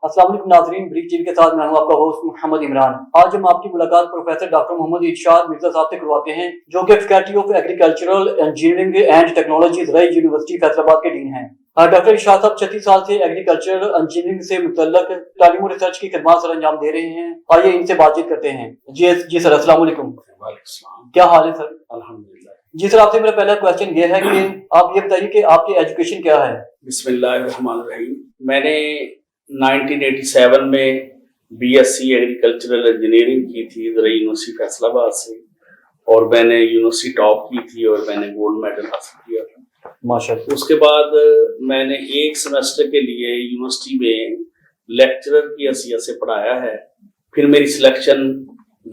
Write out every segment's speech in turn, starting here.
अस्सलाम वालेकुम नाज़रीन, ब्रीफ टीवी के साथ मैं हूं आपका होस्ट मोहम्मद इमरान। आज हम आपकी मुलाकात प्रोफेसर डॉक्टर मोहम्मद इरशाद मिर्जा साहब से करवाते हैं, जो कि faculty of agricultural engineering and technology रई यूनिवर्सिटी फैसलाबाद के डीन हैं। डॉक्टर इरशाद साहब 36 साल से एग्रीकल्चरल इंजीनियरिंग से मुतल्लक तालीम और रिसर्च की खिदमत सर अंजाम दे रहे हैं। आइए इनसे बातचीत करते हैं। जी सर, अस्सलाम वालेकुम। क्या हाल है सर? अल्हम्दुलिल्लाह। जी सर, आपसे मेरा पहला क्वेश्चन ये है कि आप ये बताइए कि आपकी एजुकेशन क्या है? बिस्मिल्लाहिर्रहमानिर्रहीम। मैंने 1987 में बीएससी एग्रीकल्चरल इंजीनियरिंग की थी यूनिवर्सिटी फैसलाबाद से, और मैंने यूनिवर्सिटी टॉप की थी और मैंने गोल्ड मेडल हासिल किया था माशाअल्लाह। उसके बाद मैंने एक सेमेस्टर के लिए यूनिवर्सिटी में लेक्चरर की हैसियत से पढ़ाया है। फिर मेरी selection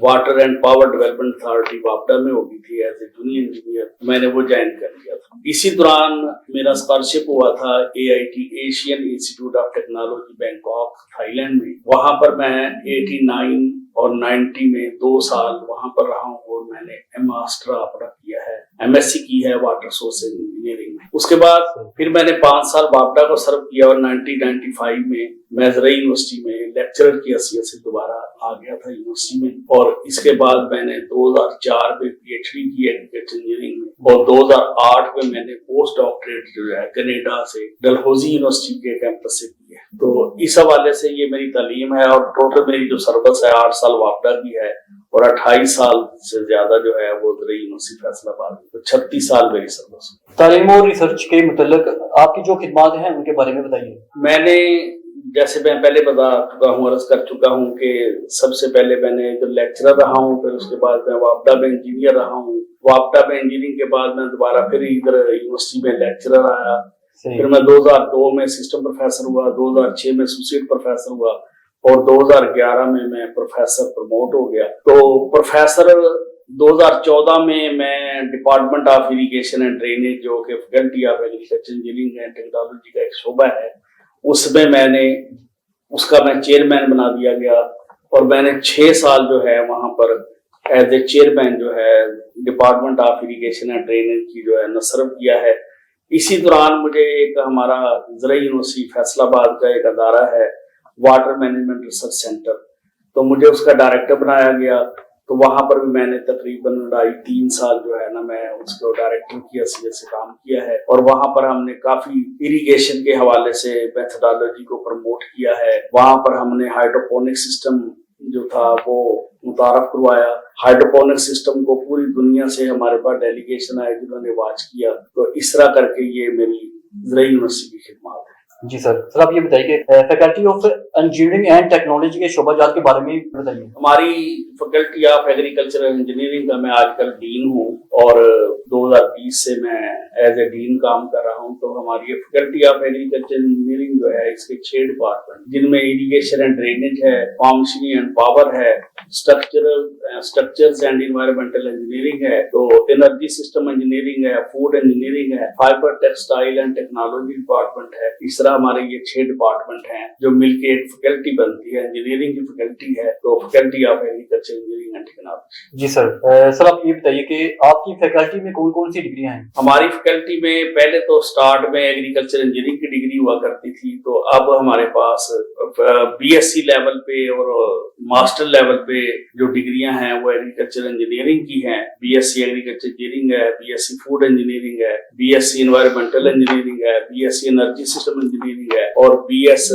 water and power development authority वापडा में हो गई थी एज ए जूनियर इंजीनियर। मैंने वो ज्वाइन कर लिया था। इसी दौरान मेरा स्कॉलरशिप हुआ था AIT Asian institute of technology Bangkok Thailand में। वहां पर मैं 89 और 90 में 2 साल वहां पर रहा हूँ और मैंने मास्टर अपना किया है, MSc की है वाटर सोर्स इंजीनियरिंग में। उसके बाद फिर मैंने 5 साल वापडा को सर्व किया और 1995 में मैं रई यूनिवर्सिटी में लेक्चरर की हैसियत से दोबारा आ गया था यूनिवर्सिटी में। और इसके बाद मैंने 2004 में PhD की एग्रीकल्चर इंजीनियरिंग में, और 2008 में मैंने पोस्ट डॉक्टरेट जो है कनाडा से डलहौजी यूनिवर्सिटी के कैंपस से की है। तो इस हवाले से ये मेरी तालीम है, और टोटल मेरी जो सर्विस है 8 साल वापडा की है और 28 साल से ज्यादा जो है वो रई यूनिवर्सिटी फैसलाबाद में। तो 36 साल मेरी सर्विस। तालीम और रिसर्च के मुतल्लिक आपकी जो खिदमत हैं उनके बारे में बताइए। मैंने जैसे मैं पहले बता चुका हूँ, अर्ज कर चुका हूँ कि सबसे पहले मैंने इधर लेक्चरर रहा हूँ, फिर उसके बाद मैं वापडा में इंजीनियर रहा हूँ। वापडा में इंजीनियरिंग के बाद मैं दोबारा फिर इधर यूनिवर्सिटी में लेक्चरर आया। फिर मैं 2002 में असिस्टेंट प्रोफेसर हुआ, 2006 में एसोसिएट प्रोफेसर हुआ, और 2011 में मैं प्रोफेसर प्रमोट हो गया। तो प्रोफेसर 2014 में मैं department of irrigation and drainage, जो कि faculty of agriculture engineering and technology का एक शोबा है, उसमें उसका मैं चेयरमैन बना दिया गया। और मैंने 6 साल जो है वहां पर एज ए चेयरमैन जो है department of irrigation and drainage की जो है न सर्व किया है। इसी दौरान मुझे एक हमारा रई यूनिवर्सिटी फैसलाबाद का एक अदारा है वाटर मैनेजमेंट रिसर्च सेंटर, तो मुझे उसका डायरेक्टर बनाया गया। तो वहां पर भी मैंने तकरीबन 3 साल जो है ना मैं उसको डायरेक्टर की हैसियत से काम किया है। और वहां पर हमने काफी इरिगेशन के हवाले से मेथोडोलॉजी को प्रमोट किया है। वहां पर हमने हाइड्रोपोनिक सिस्टम जो था वो मुतारफ करवाया। हाइड्रोपोनिक सिस्टम को पूरी दुनिया से हमारे पास डेलीगेशन आए जिन्होंने वॉच किया। तो इस तरह करके ये मेरी रई यूनिवर्सिटी की खिदमत है। जी सर, आप ये बताइए कि faculty of engineering and technology के शोबाजात के बारे में बताइए। हमारी फैकल्टी ऑफ एग्रीकल्चरल इंजीनियरिंग का मैं आजकल डीन हूँ, और 2020 से मैं एज ए डीन काम कर रहा हूँ। तो हमारी फैकल्टी ऑफ एग्रीकल्चर इंजीनियरिंग जो है इसके 6 डिपार्टमेंट, जिनमें इरिगेशन एंड ड्रेनेज है, फार्मेसी एंड पावर है, स्ट्रक्चर्स एंड एनवायरमेंटल इंजीनियरिंग है, तो एनर्जी सिस्टम इंजीनियरिंग है, फूड इंजीनियरिंग है, fibre textile and technology department है। इस तरह हमारे ये 6 डिपार्टमेंट हैं जो मिलकर एक फैकल्टी बनती है, इंजीनियरिंग की फैकल्टी है, तो faculty of agriculture engineering and technology. जी सर, आप ये बताइए कि आपकी फैकल्टी में कौन कौन सी डिग्रियां हैं? हमारी फैकल्टी में पहले तो स्टार्ट में एग्रीकल्चर इंजीनियरिंग की डिग्री हुआ करती थी, तो अब हमारे पास BSc लेवल पे और मास्टर लेवल पे जो डिग्रियां हैं वो एग्रीकल्चर इंजीनियरिंग की हैं। BSc एग्रीकल्चर इंजीनियरिंग है, BSc फूड इंजीनियरिंग है, BSc एनवायरमेंटल इंजीनियरिंग है, BSc एनर्जी सिस्टम इंजीनियरिंग है, और BS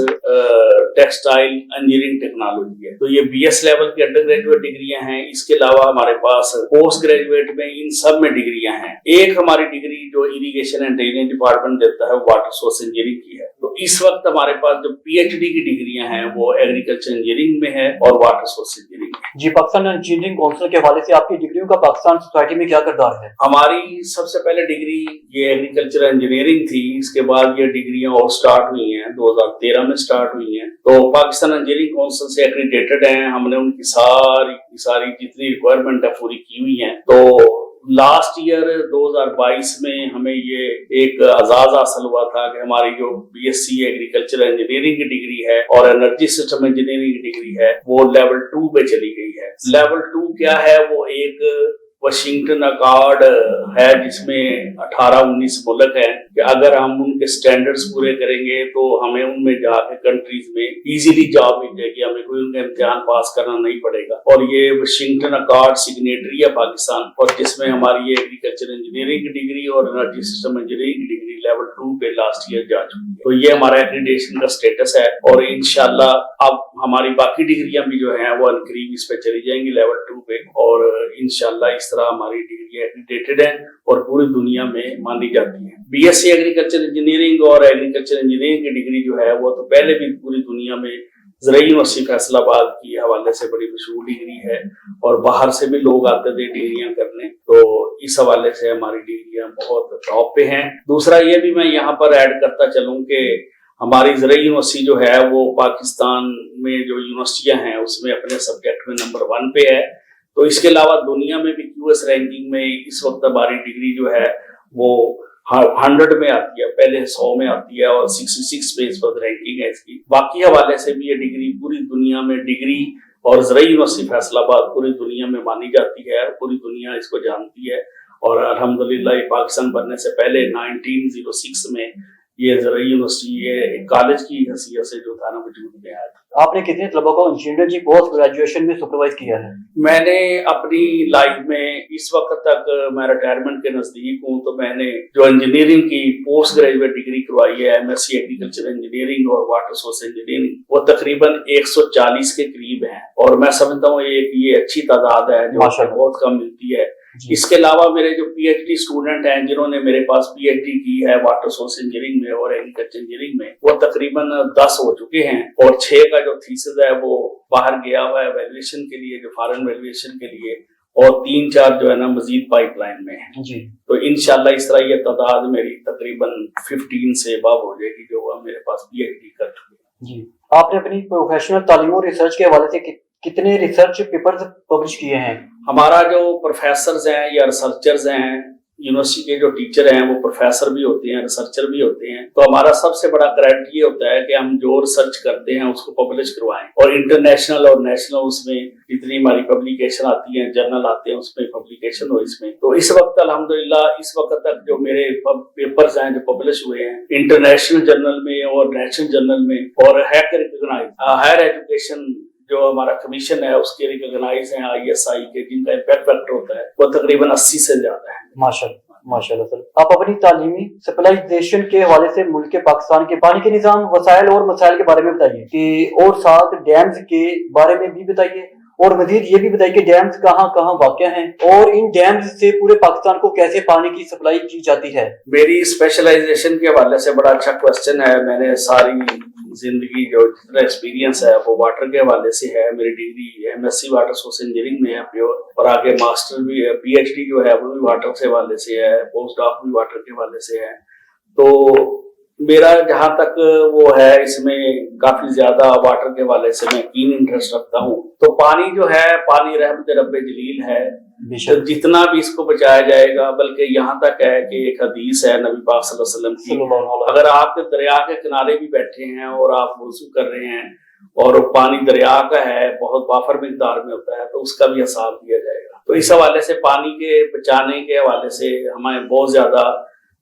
टेक्सटाइल इंजीनियरिंग टेक्नोलॉजी है। तो ये BS लेवल की अंडर ग्रेजुएट डिग्रियां हैं। इसके अलावा हमारे पास पोस्ट ग्रेजुएट में इन सब में डिग्रियां हैं। एक हमारी डिग्री जो इरिगेशन एंड ड्रेनेज डिपार्टमेंट देता है वाटर सोर्स इंजीनियरिंग की है। तो इस वक्त हमारे पास जो PhD की डिग्रियां हैं वो एग्रीकल्चर इंजीनियरिंग में है और वाटर सोर्स इंजीनियरिंग में। जी, पाकिस्तान इंजीनियरिंग काउंसिल के हवाले से आपकी डिग्रियों का पाकिस्तान सोसाइटी में क्या किरदार है? हमारी सबसे पहले डिग्री ये एग्रीकल्चर इंजीनियरिंग थी। इसके बाद ये डिग्रियां और स्टार्ट हुई हैं, 2013 में स्टार्ट हुई हैं। तो पाकिस्तान इंजीनियरिंग काउंसिल से एक्रीडेटेड हैं। हमने उनकी सारी जितनी रिक्वायरमेंट है पूरी की हुई है। तो लास्ट ईयर 2022 में हमें ये एक एजाज हासिल हुआ था कि हमारी जो BSc एग्रीकल्चर इंजीनियरिंग की डिग्री है और एनर्जी सिस्टम इंजीनियरिंग की डिग्री है वो लेवल 2 पे चली गई है। लेवल 2 क्या है? वो एक वाशिंगटन अकॉर्ड है जिसमें 18-19 मुल्क हैं कि अगर हम उनके स्टैंडर्ड्स पूरे करेंगे तो हमें उनमें जाके कंट्रीज में इजीली जॉब मिल जाएगी, हमें कोई उनका इम्तिहान पास करना नहीं पड़ेगा। और ये वाशिंगटन अकॉर्ड सिग्नेटरी है पाकिस्तान, और जिसमें हमारी ये एग्रीकल्चर इंजीनियरिंग की डिग्री और एनर्जी सिस्टम इंजीनियरिंग की डिग्री लेवल 2 पे लास्ट ईयर जा चुकी है। तो ये हमारा एक्रीडेशन का स्टेटस है, और इंशाल्लाह अब हमारी बाकी डिग्रियां भी जो हैं वो अनकरीब इस पे चली जाएंगी लेवल 2 पे, और इंशाल्लाह इस तरह हमारी डिग्री एक्रीडेटेड है और पूरी दुनिया में मानी जाती है। बीएससी एग्रीकल्चर इंजीनियरिंग और एग्रीकल्चर इंजीनियरिंग की डिग्री जो है वो तो पहले भी पूरी दुनिया में ज़राई यूनिवर्सिटी फैसलाबाद की हवाले से बड़ी मशहूर डिग्री है, और बाहर से भी लोग आते थे डिग्रियां करने, तो इस हवाले से हमारी डिग्रियां बहुत टॉप पे हैं। दूसरा ये भी मैं यहाँ पर ऐड करता चलूँ कि हमारी ज़राई यूनिवर्सिटी जो है वो पाकिस्तान में जो यूनिवर्सिटियां हैं उसमें अपने सब्जेक्ट में नंबर 1 पे है। तो इसके अलावा दुनिया में भी क्यूएस रैंकिंग में इस वक्त हमारी डिग्री जो है वो 100 में आती है, पहले 100 में आती है, और 66 पे इस वक्त रैंकिंग है इसकी। बाकी हवाले से भी ये डिग्री पूरी दुनिया में डिग्री और ज़राई यूनिवर्सिटी फैसलाबाद पूरी दुनिया में मानी जाती है, पूरी दुनिया इसको जानती है। और अल्हम्दुलिल्लाह पाकिस्तान बनने से पहले 1906 में ये ज़राई यूनिवर्सिटी ये एक कॉलेज की हैसियत से जो था ना वजूद में आया था। आपने कितने तलबा को इंजीनियर की पोस्ट ग्रेजुएशन में सुपरवाइज किया है? मैंने अपनी लाइफ में इस वक्त तक, मैं रिटायरमेंट के नजदीक हूँ, तो मैंने जो इंजीनियरिंग की पोस्ट ग्रेजुएट डिग्री करवाई है एमएससी एग्रीकल्चर इंजीनियरिंग और वाटर सोर्स इंजीनियरिंग, वो तकरीबन 140 के करीब है, और मैं समझता हूँ ये अच्छी तादाद है जो बहुत कम मिलती है। इसके अलावा मेरे जो पीएचडी स्टूडेंट हैं जिन्होंने मेरे पास पीएचडी की है वाटर सोर्स इंजीनियरिंग में और एग्रीकल्चर इंजीनियरिंग में, वो तकरीबन 10 हो चुके हैं, और 6 का जो थीसिस है वो बाहर गया हुआ है वैल्यूएशन के लिए, जो फॉरेन वैल्यूएशन के लिए, और 3-4 जो है ना मजीद पाइपलाइन में है जी। तो इंशाल्लाह इस तरह ये तादाद मेरी तकरीबन 15 से अबव हो जाएगी जो मेरे पास पीएचडी कर चुके हैं जी। आपने अपनी प्रोफेशनल तालीम और रिसर्च के हवाले से कितने रिसर्च पेपर्स पब्लिश किए हैं? हमारा जो प्रोफेसर्स हैं या रिसर्चर्स हैं, यूनिवर्सिटी के जो टीचर हैं वो प्रोफेसर भी होते हैं, रिसर्चर भी होते हैं, तो हमारा सबसे बड़ा क्रेडिट ये होता है कि हम जो रिसर्च करते हैं उसको पब्लिश करवाएं, और इंटरनेशनल और नेशनल उसमें जितनी हमारी पब्लिकेशन आती है, जर्नल आते हैं, उसमें पब्लिकेशन हो इसमें। तो इस वक्त अल्हम्दुलिल्लाह इस वक्त तक जो मेरे पेपर्स हैं जो पब्लिश हुए हैं इंटरनेशनल जर्नल में और नेशनल जर्नल में, और हायर एजुकेशन जो हमारा कमीशन है उसके रिकॉग्नाइज हैं ISI के, जिनका इम्पैक्ट फैक्टर होता है वो तकरीबन 80 से ज्यादा है। माशाल्लाह सर। आप अपनी तालीमी सिविलाइजेशन के हवाले से मुल्क पाकिस्तान के पानी के निज़ाम, वसाइल और मसाइल के बारे में बताइए कि, और साथ डैम्स के बारे में भी बताइए, और मजीद ये भी बताइए कि डैम्स कहाँ कहाँ वाक़या हैं और इन डैम्स से पूरे पाकिस्तान को कैसे पानी की सप्लाई की जाती है। मेरी स्पेशलाइजेशन के हवाले से बड़ा अच्छा क्वेश्चन है। मैंने सारी जिंदगी जो जितना एक्सपीरियंस है वो वाटर के हवाले से है। मेरी degree MSc water source engineering में है प्योर, और आगे मास्टर भी है, पीएचडी जो है वो भी वाटर के हवाले से है, पोस्ट डॉक भी वाटर के हवाले से है। तो मेरा जहां तक वो है इसमें काफी ज्यादा वाटर के हवाले से मैं कीन इंटरेस्ट रखता हूँ। तो पानी जो है, पानी रहमत रब्बे जलील है, तो जितना भी इसको बचाया जाएगा, बल्कि यहाँ तक है कि एक हदीस है नबी पाक सल्लल्लाहु अलैहि वसल्लम की, अगर आपके दरिया के किनारे भी बैठे हैं और आप वुज़ू कर रहे हैं और पानी दरिया का है, बहुत वाफर मिकदार में होता है, तो उसका भी हिसाब दिया जाएगा। तो इस हवाले से पानी के बचाने के हवाले से हमें बहुत ज्यादा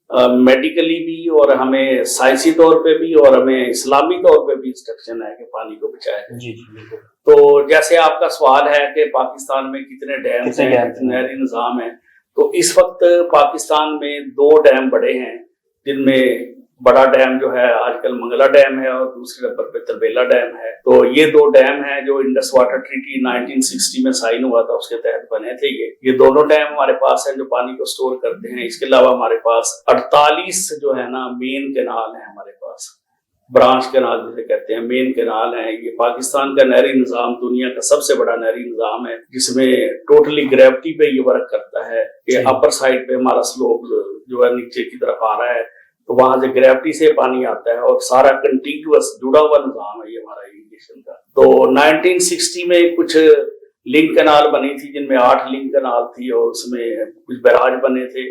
मेडिकली भी और हमें साइंसी तौर पे भी और हमें इस्लामी तौर पे भी इंस्ट्रक्शन है कि पानी को बचाया जाए। जी बिल्कुल। तो जैसे आपका सवाल है कि पाकिस्तान में कितने डैम्स हैं, कितने नहरी निज़ाम है, तो इस वक्त पाकिस्तान में 2 डैम बड़े हैं, जिनमें बड़ा डैम जो है आजकल मंगला डैम है और दूसरे नंबर पे तरबेला डैम है। तो ये 2 डैम हैं जो इंडस वाटर ट्रीटी 1960 में साइन हुआ था, उसके तहत बने थे। ये दोनों डैम हमारे पास हैं जो पानी को स्टोर करते हैं। इसके अलावा हमारे पास 48 जो है ना मेन कैनाल है, हमारे पास ब्रांच कैनाल जिसे कहते हैं, मेन कैनाल है। ये पाकिस्तान का नहरी निज़ाम दुनिया का सबसे बड़ा नहरी निज़ाम है, जिसमें टोटली ग्रेविटी पे ये वर्क करता है कि अपर साइड पे हमारा स्लोप जो है नीचे की तरफ आ रहा है, तो वहां से ग्रेविटी से पानी आता है और सारा कंटिन्यूअस जुड़ा हुआ निज़ाम है ये हमारा इरिगेशन का। तो 1960 में कुछ लिंक कैनाल बनी थी, जिनमें 8 लिंक कैनाल थी और उसमें कुछ बैराज बने थे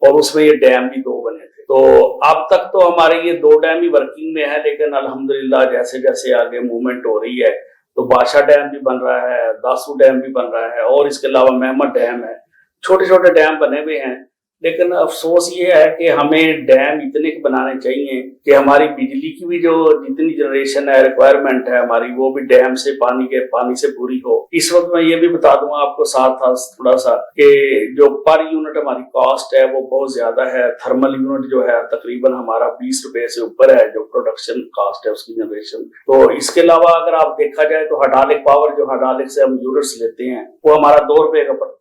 और उसमें ये डैम भी 2 बने थे। तो अब तक तो हमारे ये 2 डैम ही वर्किंग में है, लेकिन अल्हम्दुलिल्लाह जैसे जैसे आगे मूवमेंट हो रही है तो बादशाह डैम भी बन रहा है, दासू डैम भी बन रहा है, और इसके अलावा मेहमद डैम है। छोटे छोटे डैम बने हुए हैं, लेकिन अफसोस ये है कि हमें डैम इतने के बनाने चाहिए कि हमारी बिजली की भी जो जितनी जनरेशन है, रिक्वायरमेंट है हमारी, वो भी डैम से पानी से पूरी हो। इस वक्त मैं ये भी बता दूंगा आपको साथ थोड़ा सा कि जो पर यूनिट हमारी कॉस्ट है वो बहुत ज्यादा है। थर्मल यूनिट जो है तकरीबन हमारा 20 रुपए से ऊपर है, जो प्रोडक्शन कॉस्ट है उसकी जनरेशन। तो इसके अलावा अगर आप देखा जाए तो हाइड्रोलिक पावर, जो हाइड्रोलिक से हम यूनिट्स लेते हैं, वो हमारा 2 रुपए का पड़ता है।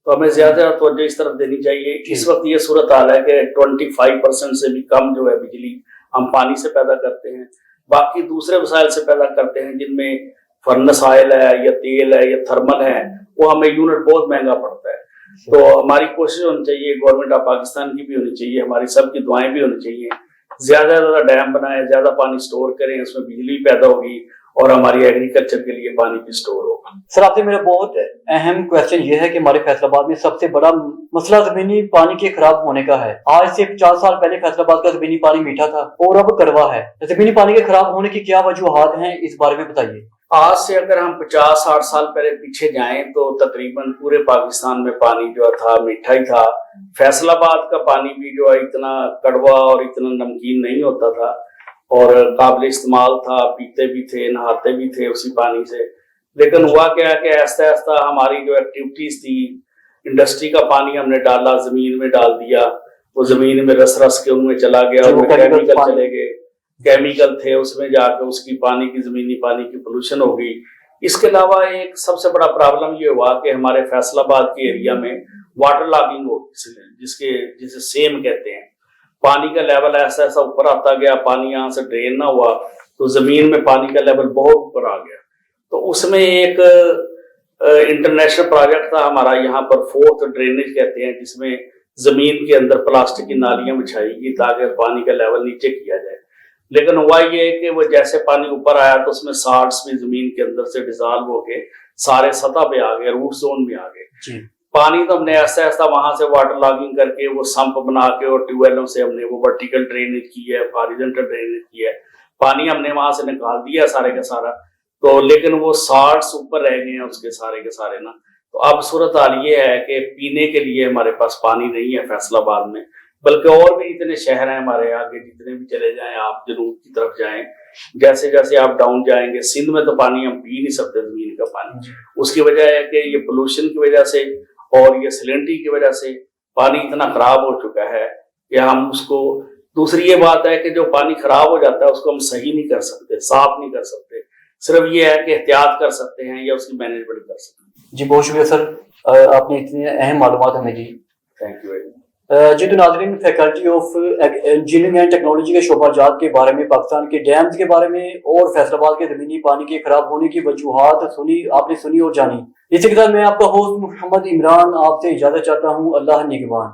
तो हमें ज्यादा तवज्जो इस तरफ देनी चाहिए। इस वक्त ये सूरत हाल है कि 25% से भी कम जो है बिजली हम पानी से पैदा करते हैं, बाकी दूसरे वसाइल से पैदा करते हैं, जिनमें फर्नेस ऑयल है या तेल है या थर्मल है, वो हमें यूनिट बहुत महंगा पड़ता है। तो हमारी कोशिश होनी चाहिए, गवर्नमेंट ऑफ पाकिस्तान की भी होनी चाहिए, हमारी सबकी दुआएं भी होनी चाहिए, ज्यादा से ज्यादा डैम बनाए, ज्यादा पानी स्टोर करें, उसमें बिजली पैदा होगी और हमारी एग्रीकल्चर के लिए पानी भी स्टोर होगा। सर, आपसे मेरा बहुत अहम क्वेश्चन ये है कि हमारे फैसलाबाद में सबसे बड़ा मसला जमीनी पानी के खराब होने का है। आज से 50 साल पहले फैसलाबाद का जमीनी पानी मीठा था और अब कड़वा है। जमीनी पानी के खराब होने की क्या वजूहात हैं, इस बारे में बताइए। आज से अगर हम 50-60 साल पहले पीछे जाएं तो तकरीबन पूरे पाकिस्तान में पानी जो था मीठा ही था। फैसलाबाद का पानी भी जो है इतना कड़वा और इतना नमकीन नहीं होता था और काबिल इस्तेमाल था, पीते भी थे, नहाते भी थे उसी पानी से। लेकिन हुआ क्या कि आहिस्ता आहिस्ता हमारी जो एक्टिविटीज थी, इंडस्ट्री का पानी हमने डाला, जमीन में डाल दिया, वो जमीन में रस रस के उनमें चला गया, उनमें केमिकल चले गए, केमिकल थे उसमें जाकर उसकी पानी की जमीनी पानी की पोल्यूशन हो गई। इसके अलावा एक सबसे बड़ा प्रॉब्लम ये हुआ कि हमारे फैसलाबाद के एरिया में वाटर लॉगिंग हो, जिसे सेम कहते हैं। पानी का लेवल ऐसा ऐसा ऊपर आता गया, पानी यहाँ से ड्रेन ना हुआ तो जमीन में पानी का लेवल बहुत ऊपर आ गया। तो उसमें एक इंटरनेशनल प्रोजेक्ट था हमारा यहाँ पर, फोर्थ ड्रेनेज कहते हैं, जिसमें जमीन के अंदर प्लास्टिक की नालियां बिछाई गई ताकि पानी का लेवल नीचे किया जाए। लेकिन हुआ ये कि वो जैसे पानी ऊपर आया तो उसमें साल्ट्स भी जमीन के अंदर से डिसॉल्व होके सारे सतह पे आ गए, रूट जोन में आ गए। पानी तो हमने ऐसा ऐसा वहां से वाटर लॉगिंग करके वो संप बना के और ट्यूबवेलों से हमने वो वर्टिकल ड्रेनेज की है, हॉरिजॉन्टल ड्रेनेज की है, पानी हमने वहां से निकाल दिया सारे का सारा। तो लेकिन वो साल्ट्स ऊपर रह गए हैं उसके सारे ना। तो अब सूरत हाल ये है कि पीने के लिए हमारे पास पानी नहीं है फैसलाबाद में, बल्कि और भी जितने शहर हैं हमारे आगे, जितने भी चले जाएं आप, जनूब की तरफ जाएं, जैसे जैसे आप डाउन जाएंगे, सिंध में तो पानी हम पी नहीं सकते जमीन का पानी। उसकी वजह है कि ये पोल्यूशन की वजह से और ये सैलिनिटी की वजह से पानी इतना खराब हो चुका है कि हम उसको, दूसरी ये बात है कि जो पानी खराब हो जाता है उसको हम सही नहीं कर सकते, साफ नहीं कर सकते, सिर्फ ये है कि एहतियात कर सकते हैं या उसकी मैनेजमेंट कर सकते हैं। जी बहुत शुक्रिया सर, आपने इतनी अहम मालूमात हमें दी। Thank you very much. जी तो नाज़रीन, faculty of engineering and technology के शोबाजात के बारे में, पाकिस्तान के डैम्स के बारे में और फैसलाबाद के ज़मीनी पानी के खराब होने की वजूहात आपने सुनी और जानी। इसी के साथ मैं आपका होस्ट मोहम्मद इमरान आपसे इजाज़त चाहता हूँ। अल्लाह निगहबान।